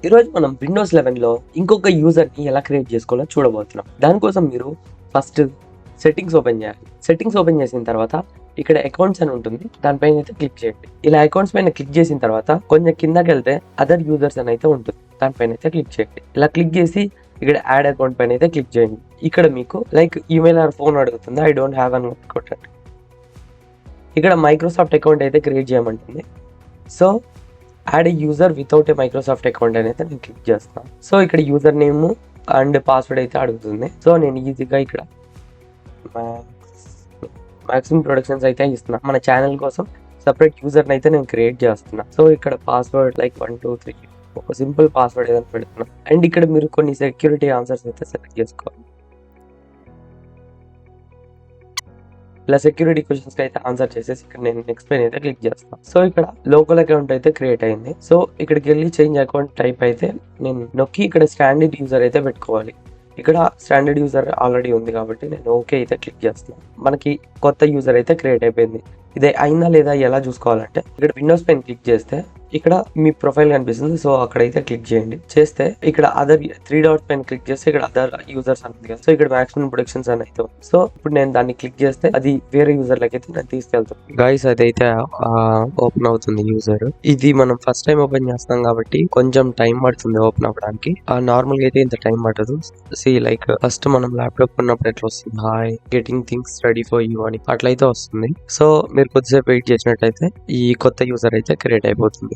ఈరోజు మనం విండోస్ 11లో ఇంకొక యూజర్ని ఎలా క్రియేట్ చేసుకోవాలో చూడబోతున్నాం. దానికోసం మీరు ఫస్ట్ సెట్టింగ్స్ ఓపెన్ చేయాలి. సెట్టింగ్స్ ఓపెన్ చేసిన తర్వాత ఇక్కడ అకౌంట్స్ అని ఉంటుంది, దానిపైన అయితే క్లిక్ చేయండి. ఇలా అకౌంట్స్ పైన క్లిక్ చేసిన తర్వాత కొంచెం కిందకి వెళ్తే అదర్ యూజర్స్ అని అయితే ఉంటుంది, దానిపైన అయితే క్లిక్ చేయండి. ఇలా క్లిక్ చేసి ఇక్కడ యాడ్ అకౌంట్ పైన అయితే క్లిక్ చేయండి. ఇక్కడ మీకు లైక్ ఈమెయిల్ ఆర్ ఫోన్ అడుగుతుంది, ఐ డోంట్ హ్యావ్ అని కొట్టండి. ఇక్కడ మైక్రోసాఫ్ట్ అకౌంట్ అయితే క్రియేట్ చేయమంటుంది. So add user without a Microsoft account అనేది నేను క్లిక్ చేస్తాను. సో ఇక్కడ యూజర్ నేమ్ అండ్ పాస్వర్డ్ అయితే అడుగుతుంది. సో నేను ఈజీగా ఇక్కడ మ్యాక్సిమం ప్రొడక్షన్స్ అయితే ఇస్తున్నా. మన ఛానల్ కోసం సపరేట్ యూజర్ని అయితే నేను క్రియేట్ చేస్తున్నా. సో ఇక్కడ పాస్వర్డ్ లైక్ 1 2 3 ఒక సింపుల్ పాస్వర్డ్ ఏదైనా పెడుతున్నా. అండ్ ఇక్కడ మీరు కొన్ని సెక్యూరిటీ ఆన్సర్స్ అయితే సెలెక్ట్ చేసుకోవాలి. ఇలా సెక్యూరిటీ క్వశ్చన్స్ అయితే ఆన్సర్ చేసేసి ఇక్కడ నేను నెక్స్ట్ పైన అయితే క్లిక్ చేస్తాను. సో ఇక్కడ లోకల్ అకౌంట్ అయితే క్రియేట్ అయింది. సో ఇక్కడికి వెళ్ళి చేంజ్ అకౌంట్ టైప్ అయితే నేను నొక్కి ఇక్కడ స్టాండర్డ్ యూజర్ అయితే పెట్టుకోవాలి. ఇక్కడ స్టాండర్డ్ యూజర్ ఆల్రెడీ ఉంది కాబట్టి నేను ఓకే అయితే క్లిక్ చేస్తున్నాను. మనకి కొత్త యూజర్ అయితే క్రియేట్ అయిపోయింది. ఇదే అయిందా లేదా ఎలా చూసుకోవాలంటే ఇక్కడ విండోస్ పైన క్లిక్ చేస్తే ఇక్కడ మీ ప్రొఫైల్ కనిపిస్తుంది. సో అక్కడైతే క్లిక్ చేయండి. చేస్తే ఇక్కడ అదర్ 3 డాట్స్ పైన క్లిక్ చేస్తే ఇక్కడ అదర్ యూజర్స్ అనేది కదా. సో ఇక్కడ మాక్సిమం ప్రొడక్షన్స్ అని అయితే. సో ఇప్పుడు నేను దాన్ని క్లిక్ చేస్తే అది వేరే యూజర్ లకి అయితే నేను తీసుకెళ్తాను. గైస్ అదైతే ఓపెన్ అవుతుంది యూజర్. ఇది మనం ఫస్ట్ టైం ఓపెన్ చేస్తాం కాబట్టి కొంచెం టైం పడుతుంది ఓపెన్ అవ్వడానికి. నార్మల్ గా అయితే ఇంత టైం పట్టదు. సి లైక్ ఫస్ట్ మనం ల్యాప్టాప్ ఉన్నప్పుడు ఎట్లా వస్తుంది, hi getting things ready for you అని అట్లయితే వస్తుంది. సో మీరు కొద్దిసేపు వెయిట్ చేసినట్టయితే ఈ కొత్త యూజర్ అయితే క్రియేట్ అయిపోతుంది.